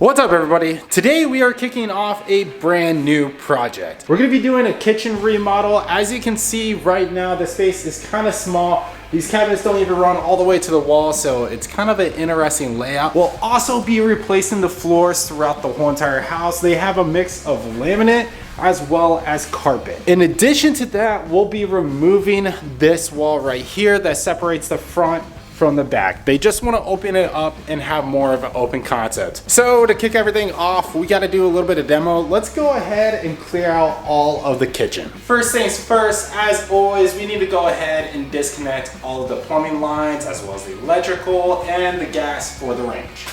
What's up everybody? Today we are kicking off a brand new project. We're gonna be doing a kitchen remodel. As you can see right now, the space is kind of small. These cabinets don't even run all the way to the wall, so it's kind of an interesting layout. We'll also be replacing the floors throughout the whole entire house. They have a mix of laminate as well as carpet. In addition to that, we'll be removing this wall right here that separates the front from the back. They just want to open it up and have more of an open concept. So to kick everything off, we got to do a little bit of demo. Let's go ahead and clear out all of the kitchen. First things first, as always, we need to go ahead and disconnect all of the plumbing lines as well as the electrical and the gas for the range.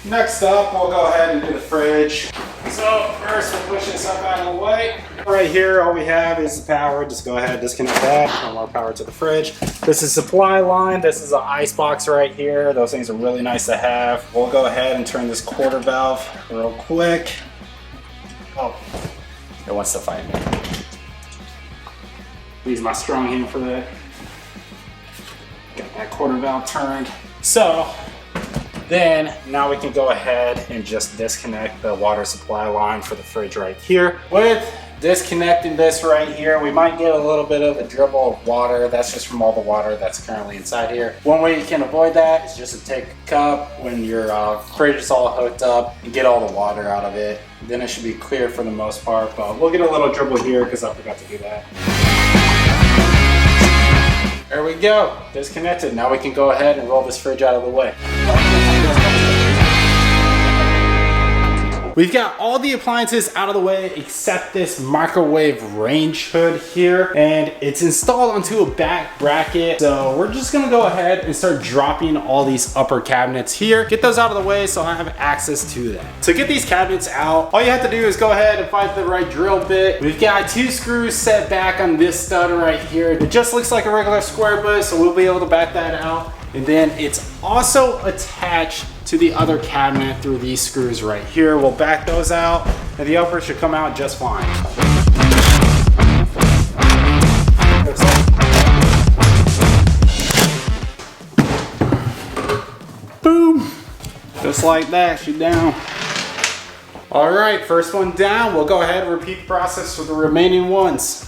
Next up, we'll go ahead and do the fridge. So first we'll push this up out of the way. Right here, all we have is the power. Just go ahead and disconnect that. No more power to the fridge. This is supply line. This is an ice box right here. Those things are really nice to have. We'll go ahead and turn this quarter valve real quick. Oh, it wants to fight me. Use my strong hand for that. Got that quarter valve turned. So, then now we can go ahead and just disconnect the water supply line for the fridge right here. With disconnecting this right here, we might get a little bit of a dribble of water. That's just from all the water that's currently inside here. One way you can avoid that is just to take a cup when your fridge is all hooked up and get all the water out of it. Then it should be clear for the most part, but we'll get a little dribble here because I forgot to do that. There we go, disconnected. Now we can go ahead and roll this fridge out of the way. We've got all the appliances out of the way except this microwave range hood here, and it's installed onto a back bracket. So we're just gonna go ahead and start dropping all these upper cabinets here. Get those out of the way so I have access to that. To get these cabinets out, all you have to do is go ahead and find the right drill bit. We've got 2 screws set back on this stud right here. It just looks like a regular square bit, so we'll be able to back that out. And then it's also attached to the other cabinet through these screws right here. We'll back those out and the upper should come out just fine. Boom, just like that, she's down. All right, first one down. We'll go ahead and repeat the process for the remaining ones.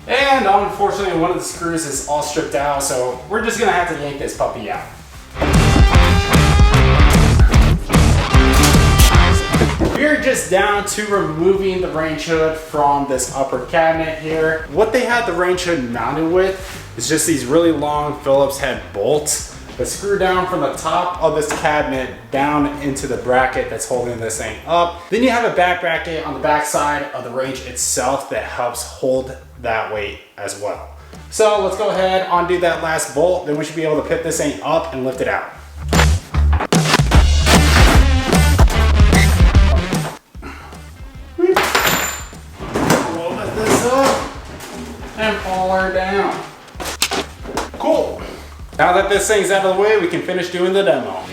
And unfortunately, one of the screws is all stripped out, so we're just gonna have to yank this puppy out. We're just down to removing the range hood from this upper cabinet here. What they have the range hood mounted with is just these really long Phillips head bolts that screw down from the top of this cabinet down into the bracket that's holding this thing up. Then you have a back bracket on the back side of the range itself that helps hold that weight as well. So let's go ahead, undo that last bolt, then we should be able to pick this thing up and lift it out. We'll lift this up and pull her down. Cool. Now that this thing's out of the way, we can finish doing the demo.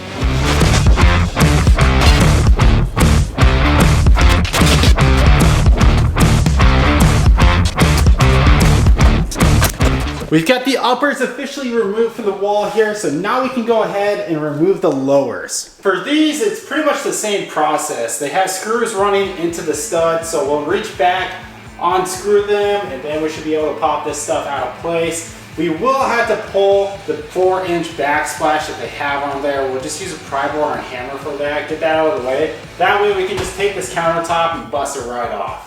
We've got the uppers officially removed from the wall here, so now we can go ahead and remove the lowers. For these, it's pretty much the same process. They have screws running into the stud, so we'll reach back, unscrew them, and then we should be able to pop this stuff out of place. We will have to pull the 4-inch backsplash that they have on there. We'll just use a pry bar and hammer for that, get that out of the way. That way we can just take this countertop and bust it right off.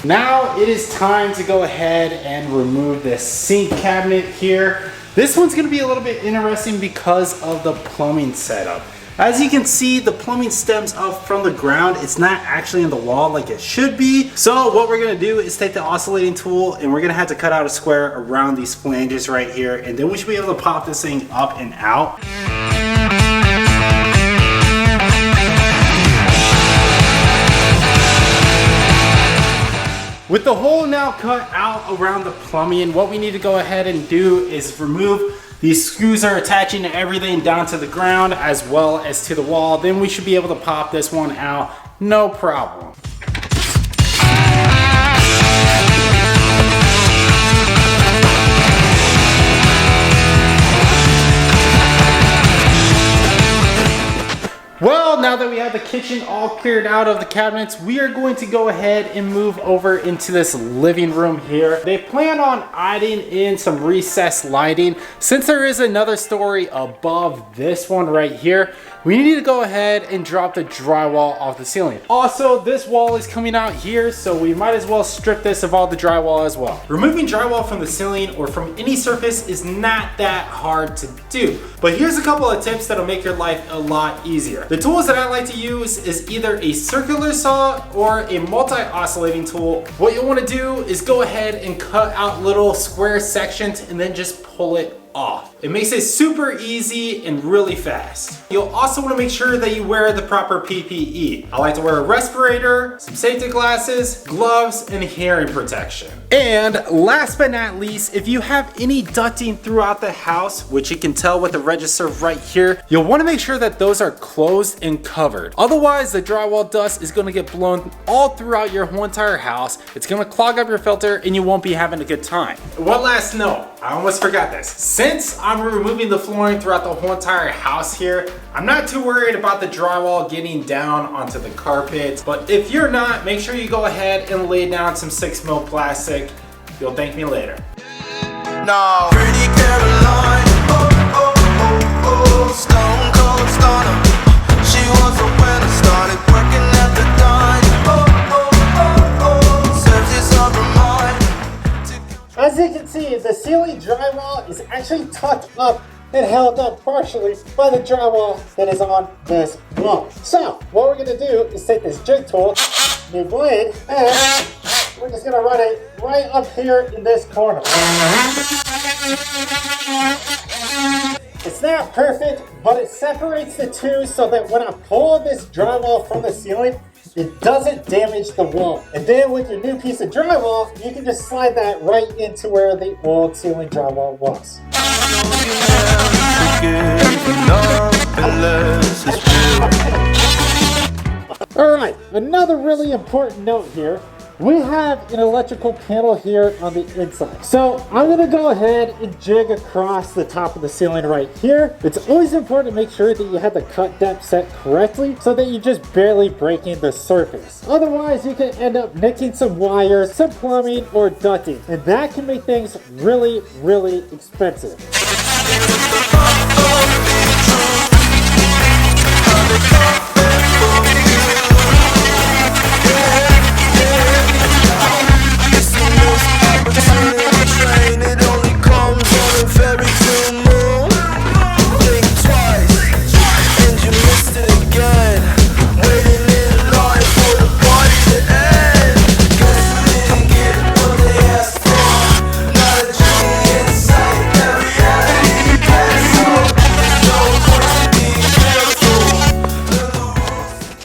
Now it is time to go ahead and remove this sink cabinet here. This one's gonna be a little bit interesting because of the plumbing setup. As you can see, the plumbing stems up from the ground. It's not actually in the wall like it should be. So what we're gonna do is take the oscillating tool and we're gonna have to cut out a square around these flanges right here, and then we should be able to pop this thing up and out. With the hole now cut out around the plumbing, what we need to go ahead and do is remove these screws are attaching to everything down to the ground as well as to the wall. Then we should be able to pop this one out, no problem. Well, now that we have the kitchen all cleared out of the cabinets, we are going to go ahead and move over into this living room here. They plan on adding in some recessed lighting. Since there is another story above this one right here, we need to go ahead and drop the drywall off the ceiling. Also, this wall is coming out here, so we might as well strip this of all the drywall as well. Removing drywall from the ceiling or from any surface is not that hard to do, but here's a couple of tips that'll make your life a lot easier. The tools that I like to use is either a circular saw or a multi-oscillating tool. What you'll want to do is go ahead and cut out little square sections and then just pull it off. It makes it super easy and really fast. You'll also want to make sure that you wear the proper PPE. I like to wear a respirator, some safety glasses, gloves, and hearing protection. And last but not least, if you have any ducting throughout the house, which you can tell with the register right here, you'll want to make sure that those are closed and covered. Otherwise, the drywall dust is going to get blown all throughout your whole entire house. It's going to clog up your filter and you won't be having a good time. One last note, I almost forgot this. Since I'm removing the flooring throughout the whole entire house here, I'm not too worried about the drywall getting down onto the carpet. But if you're not, make sure you go ahead and lay down some 6mm plastic. You'll thank me later. No. Pretty Caroline, stone cold stunner. She was a winner, started working at the dime. Serves you some remind. As you can see, the ceiling drywall is actually tucked up and held up partially by the drywall that is on this wall. So, what we're going to do is take this jig tool, new blade, and we're just going to run it right up here in this corner. It's not perfect, but it separates the two so that when I pull this drywall from the ceiling, it doesn't damage the wall. And then with your new piece of drywall, you can just slide that right into where the old ceiling drywall was. Alright, another really important note here. We have an electrical panel here on the inside. So I'm gonna go ahead and jig across the top of the ceiling right here. It's always important to make sure that you have the cut depth set correctly so that you're just barely breaking the surface. Otherwise, you can end up nicking some wires, some plumbing, or ducting. And that can make things really, really expensive.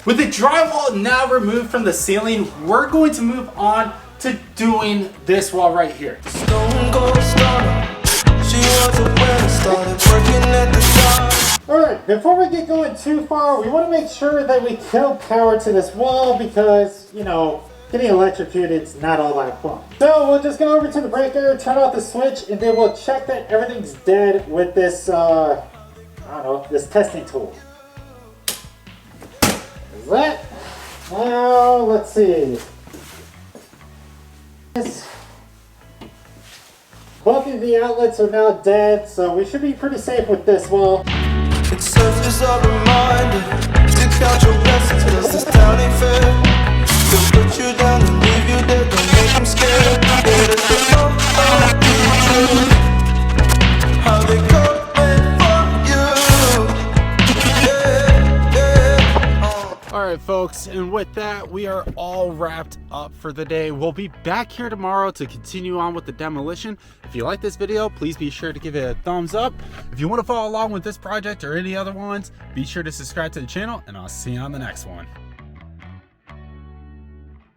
With the drywall now removed from the ceiling, we're going to move on to doing this wall right here. Stone cold stunner. She was a winner, started working at the shop. Alright, before we get going too far, we want to make sure that we kill power to this wall because, you know, getting electrocuted is not all that fun. So we'll just go over to the breaker, turn off the switch, and then we'll check that everything's dead with this, I don't know, this testing tool. Is that? Now, let's see. Both of the outlets are now dead, so we should be pretty safe with this wall. It serves as a reminder to count your blessings, 'cause this town ain't fair. They'll put you down and leave you dead, don't make seem scared. But it's the how they coming for you. Yeah, yeah. All right, folks, and with that, we are all wrapped up for the day. We'll be back here tomorrow to continue on with the demolition. If you like this video, please be sure to give it a thumbs up. If you want to follow along with this project or any other ones, be sure to subscribe to the channel, and I'll see you on the next one.